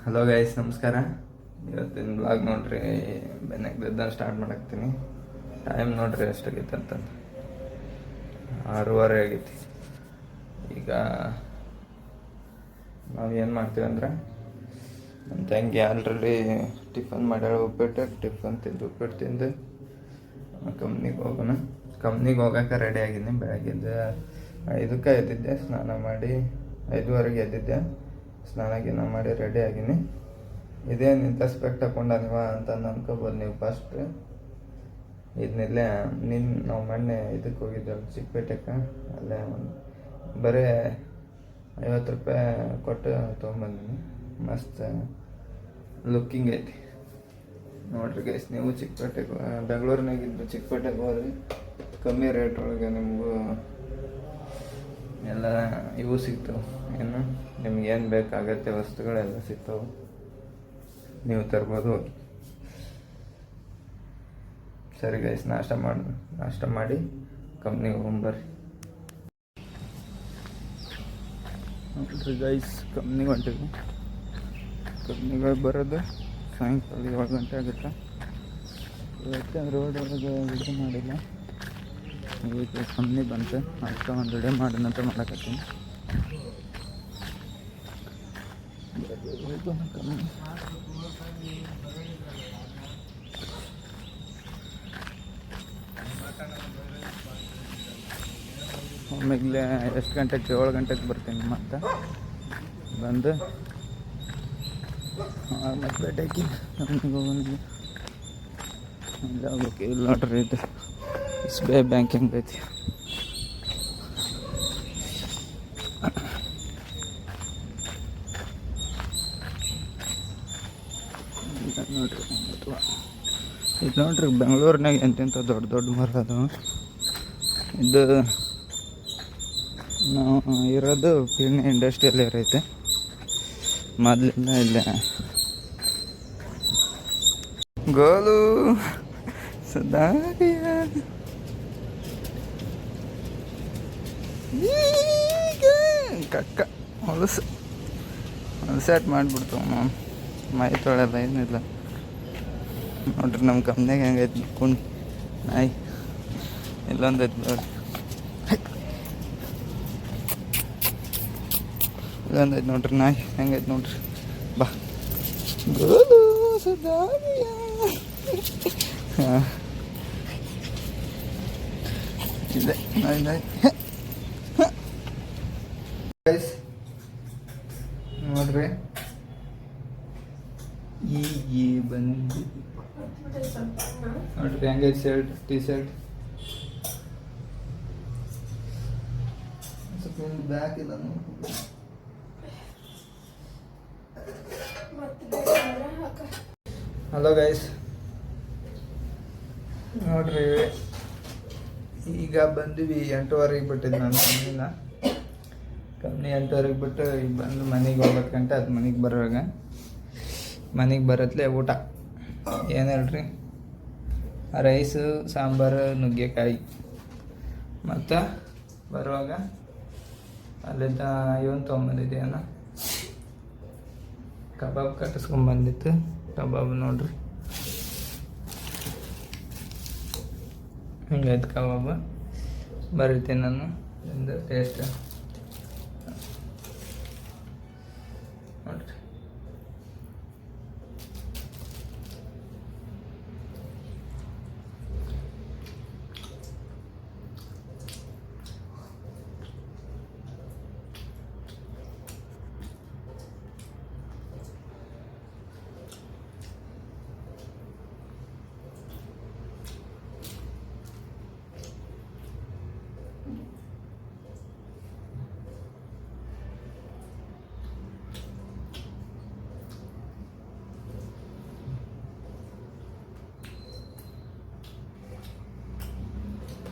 Hello guys, ನಮಸ್ಕಾರ. ಇವತ್ತಿನ blog ನೋಡ್ರಿ, ಬೆನ್ನಕ್ಕೆ ಸ್ಟಾರ್ಟ್ ಮಾಡಾಕ್ತೀನಿ. ಟೈಮ್ ನೋಡ್ರಿ ಎಷ್ಟಾಗೈತೆ ಅಂತಂದು 6:30 ಆಗೈತಿ. ಈಗ ನಾವು ಏನು ಮಾಡ್ತೀವಿ ಅಂದ್ರೆ, ನಮ್ಮ ತಂಗಿ ಆಲ್ರೆಡಿ ಟಿಫನ್ ಮಾಡ್ಯಾಳ. ಉಪ್ಪಿಟ್ಟು ತಿಂದು ಕಂಪ್ನಿಗೆ ಹೋಗೋಣ. ಕಂಪ್ನಿಗೆ ಹೋಗೋಕೆ ರೆಡಿ ಆಗಿದ್ದೀನಿ. ಬೆಳಗ್ಗೆದ್ದು 5ಕ್ಕೆ ಎದ್ದಿದ್ದೆ, ಸ್ನಾನ ಮಾಡಿ 5:15 ಎದ್ದಿದ್ದೆ. ಸ್ನಾನ ಗಿನ ಮಾಡಿ ರೆಡಿ ಆಗೀನಿ. ಇದೇನು ಇಂಥ ಸ್ಪೆಕ್ಟ್ ಹಾಕೊಂಡಲ್ವಾ ಅಂತ ಅನ್ಕೋಬೋದು ನೀವು. ಫಸ್ಟ್ ಇದನ್ನೆಲ್ಲೇ ನಾವು ಮೊನ್ನೆ ಇದಕ್ಕೆ ಹೋಗಿದ್ದೇವೆ, ಚಿಕ್ಕಪೇಟೆಗೆ. ಅಲ್ಲೇ ಬರೀ 50 ರೂಪಾಯಿ ಕೊಟ್ಟು ತೊಗೊಂಬಂದಿನಿ. ಮಸ್ತ್ ಲುಕ್ಕಿಂಗ್ ಐತಿ ನೋಡ್ರಿ ಗೈಸ್. ನೀವು ಚಿಕ್ಕಪೇಟೆಗೆ, ಬೆಂಗಳೂರಿನಾಗಿದ್ದು ಚಿಕ್ಕಪೇಟೆಗೆ ಹೋದ್ರಿ ಕಮ್ಮಿ ರೇಟ್ ಒಳಗೆ ನಿಮಗೂ ಎಲ್ಲ ಇವು ಸಿಗ್ತವೆ. ಏನು ನಿಮ್ಗೆ ಏನು ಬೇಕಾಗತ್ತೆ ವಸ್ತುಗಳೆಲ್ಲ ಸಿಗ್ತವೆ, ನೀವು ತರ್ಬೋದು. ಸರಿ ಗೈಸ್, ನಾಷ್ಟ ಮಾಡಿ ಕಂಪ್ನಿಗೆ ಹೋಗ್ಬರ್ರಿ. ನೋಡ್ರಿ ಗೈಸ್, ಕಂಪ್ನಿಗೆ ಹೊಂಟಿವಿ. ಕಂಪ್ನಿಗೆ ಬರೋದು ಸಾಯಂಕಾಲ 7 ಗಂಟೆ ಆಗುತ್ತೆ. ಇವತ್ತು ರೋಡ್ ಒಳಗೆ ವಿಡಿಯೋ ಮಾಡಿಲ್ಲ. ಈಗ ಕಂಪ್ನಿ ಬಂತು, ಅದಕ್ಕೆ ಒಂದು ವಿಡಿಯೋ ಮಾಡೋಣಂತ ಮಾಡಕತ್ತೀನಿ. ಕಂಪ್ನಿ ಒಮ್ಮೆಗ್ಲೆ ಎಷ್ಟು ಗಂಟೆಗೆ? 7 ಗಂಟೆಗೆ ಬರ್ತೀನಿ. ಮತ್ತು ಬಂದು ಮತ್ತೆ ಭೇಟಿಯಾಗಿ ಕಂಪ್ನಿಗೆ ಹೋಗೋನಿಗೆ ಇಲ್ಲ ಹೋಗ್ಬೇಕು. ಇಲ್ಲಿ ನೋಡ್ರಿ, ಇದು SBI ಬ್ಯಾಂಕ್ ಹೆಂಗೈತಿ. ಇದು ನೋಡ್ರಿ, ಬೆಂಗಳೂರಿನಾಗ ಎಂತೆಂಥ ದೊಡ್ಡ ಮರ ಅದು. ಇದು ನಾವು ಇರೋದು ಪಿರ್ನಿ ಇಂಡಸ್ಟ್ರಿಯಲ್ ಏರಿಯಾ ಐತೆ. ಮೊದಲಿಂದ ಇಲ್ಲೇ ಗೋಲು ಸದಾರಿಯ ಕಕ್ಕ ಹೊಲಸಾಟ್ ಮಾಡಿಬಿಡ್ತಾವ. ನಾವು ಮೈ ತೊಳೆಲ್ಲ ಏನಿಲ್ಲ. ನೋಡ್ರಿ ನಮ್ಮ ಕಂಪ್ನಿಯಾಗ ಹೆಂಗೈತಿ ಕುಂಡು ನಾಯಿ. ಇಲ್ಲೊಂದೈತಿ ನೋಡ್ರಿ, ಇಲ್ಲೊಂದೈತಿ ನೋಡ್ರಿ ನಾಯಿ ಹೆಂಗೈತಿ ನೋಡ್ರಿ. ಬಾ ಗೋಲು ಸದಾರಿಯ. ಹಾಂ, ಇದೆ ನಾಯಿ. ನೋಡ್ರಿ, ಈಗ ಬಂದು ನೋಡ್ರಿ ಹೆಂಗೈತಿ ಶರ್ಟ್, ಟೀ ಶರ್ಟ್. ಸ್ವಲ್ಪ ಬ್ಯಾಕ್ ಇಲ್ಲ ನೋಡ್ರಿ. ಹಲೋ ಗೈಸ್, ನೋಡ್ರಿ ಈಗ ಬಂದ್ವಿ. 8:15 ಬಿಟ್ಟಿದ್ದು ನಾನು ಕಂಪ್ನಿ 8:15 ಬಿಟ್ಟು ಈಗ ಬಂದು ಮನೆಗೆ 9 ಗಂಟೆ ಅದು. ಮನೆಗೆ ಬರತ್ಲೆ ಊಟ ಏನು ಹೇಳ್ರಿ, ರೈಸು, ಸಾಂಬಾರು, ನುಗ್ಗೆಕಾಯಿ. ಮತ್ತು ಬರುವಾಗ ಅಲ್ಲಿಂದ ಇವನು ತೊಗೊಂಬಂದಿದ್ದೇನ ಕಬಾಬ್ ಕಟ್ಟಿಸ್ಕೊಂಬಂದಿತ್ತು. ಕಬಾಬ್ ನೋಡ್ರಿ ಹಿಂಗೈತೆ ಕಬಾಬ್. ಬರೀತೀನಿ ನಾನು ಒಂದು ಟೇಸ್ಟ್ ನೋಡ್ರಿ.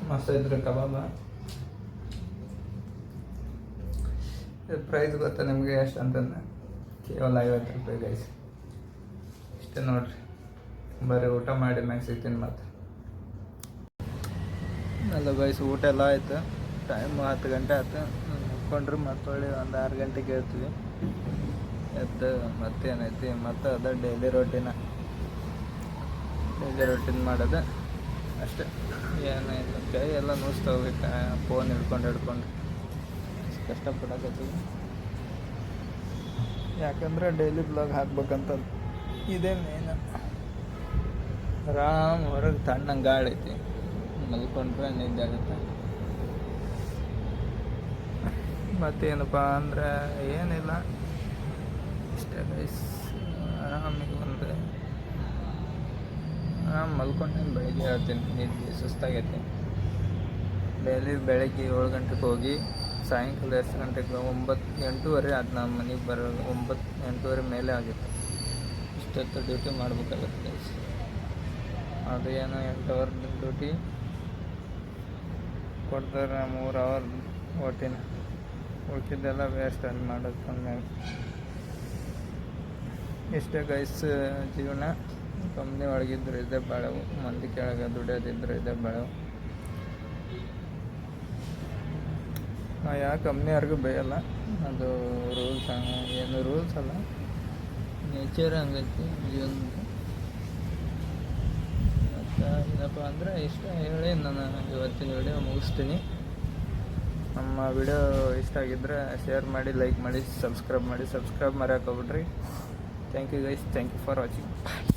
ಮಸ್ತ್ ಐತ್ರಿ ಕಬಾಬ. ಪ್ರೈಸ್ ಗೊತ್ತಾ ನಿಮಗೆ ಎಷ್ಟು ಅಂತಂದ್ರೆ? ಕೇವಲ 50 ರೂಪಾಯಿ ಗೈಸ್. ಇಷ್ಟೇ ನೋಡ್ರಿ. ಬರೀ ಊಟ ಮಾಡಿ ಮ್ಯಾಗ ಸಿಗ್ತೀನಿ ಮತ್ತೆ. ಅಲ್ಲ ಗೈಸ್, ಊಟ ಎಲ್ಲ ಆಯ್ತು. ಟೈಮ್ 10 ಗಂಟೆ ಆಯ್ತು. ಮುಕ್ಕೊಂಡ್ರೆ ಮತ್ತೆ ಒಂದು 6 ಗಂಟೆಗೆ ಹೇಳ್ತೀವಿ. ಎದ್ದು ಮತ್ತೇನೈತಿ ಮತ್ತು ಅದ ಡೈಲಿ ರೊಟೀನ್ ಮಾಡೋದು ಅಷ್ಟೇ. ಏನಿಲ್ಲ, ಕೈ ಎಲ್ಲ ನುಸ್ತಾವ್ಬೇಕು ಫೋನ್ ಹಿಡ್ಕೊಂಡು ಕಷ್ಟಪಡಕತ್ತೀವಿ. ಯಾಕಂದ್ರೆ ಡೈಲಿ ಬ್ಲಾಗ್ ಹಾಕ್ಬೇಕಂತ ಇದೇ ಮೇನ್. ಆರಾಮ್ ಹೊರಗೆ ತಣ್ಣಂಗೆ ಗಾಳಿ ಐತಿ, ಮಲ್ಕೊಂಡ್ರೆ ನಿದ್ದೆ ಆಗುತ್ತೆ. ಮತ್ತೇನಪ್ಪ ಅಂದ್ರೆ ಏನಿಲ್ಲ, ಇಷ್ಟೇ ಗೈಸ್. ಆರಾಮಿಗೆ ಆರಾಮ್ ಮಲ್ಕೊಂಡು ಬೆಳಗ್ಗೆ ಹೇಳ್ತೀನಿ, ನಿದ್ದೆ ಸುಸ್ತಾಗೈತಿ. ಡೈಲಿ ಬೆಳಗ್ಗೆ 7 ಗಂಟೆಗೆ ಹೋಗಿ ಸಾಯಂಕಾಲ ಎಷ್ಟು ಗಂಟೆಗೆ 8:30 ಆದ ನಮ್ಮ ಮನೆಗೆ ಬರೋದು. 8:30 ಮೇಲೆ ಆಗಿತ್ತು. ಇಷ್ಟೊತ್ತು ಡ್ಯೂಟಿ ಮಾಡ್ಬೇಕಾಗತ್ತೆ ಗೈಸ್. ಅದು ಏನೋ 8 ಅವರ್ ಡ್ಯೂಟಿ ಕೊಡ್ತಾರೆ, 3 ಅವರ್ ಒಟ್ಟಿನ ಉಳ್ಕಿದ್ದೆಲ್ಲ ವೇಸ್ಟ್ ಅಲ್ಲಿ ಮಾಡೋದು ಕಮ್ಮಿ. ಇಷ್ಟೇ ಗೈಸ್ ಜೀವನ. ಕಂಪ್ನಿ ಒಳಗಿದ್ರೆ ಇದೇ ಬೆಳೆವು, ಮಂದಿ ಕೆಳಗೆ ದುಡಿಯೋದಿದ್ರೆ ಇದೇ ಬೆಳೆವು. ನಾವು ಯಾವ ಕಂಪ್ನಿಯವ್ರಿಗೂ ಬೇಯಲ್ಲ, ಅದು ರೂಲ್ಸ್. ಏನು ರೂಲ್ಸ್ ಅಲ್ಲ, ನೇಚರ್ ಹಂಗೈತಿ ಜೀವನದ. ಮತ್ತು ಏನಪ್ಪ ಅಂದರೆ ಇಷ್ಟ ಹೇಳಿ ನಾನು ಇವತ್ತಿನ ವಿಡಿಯೋ ಮುಗಿಸ್ತೀನಿ. ನಮ್ಮ ವಿಡಿಯೋ ಇಷ್ಟ ಆಗಿದ್ದರೆ ಶೇರ್ ಮಾಡಿ, ಲೈಕ್ ಮಾಡಿ, ಸಬ್ಸ್ಕ್ರೈಬ್ ಮಾಡಿ. ಸಬ್ಸ್ಕ್ರೈಬ್ ಮರೆಯೋಕೆ ಹೋಗ್ಬಿಡ್ರಿ. Thank you guys, thank you for watching.